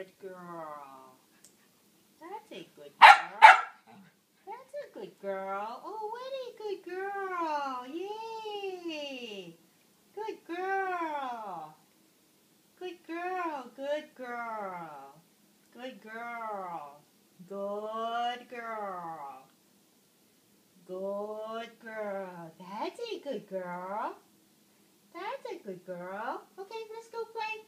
Good girl. That's a good girl. That's a good girl. Oh, what a good girl. Yay. Good girl. Good girl. Good girl. Good girl. Good girl. Good girl. That's a good girl. That's a good girl. Okay, let's go play.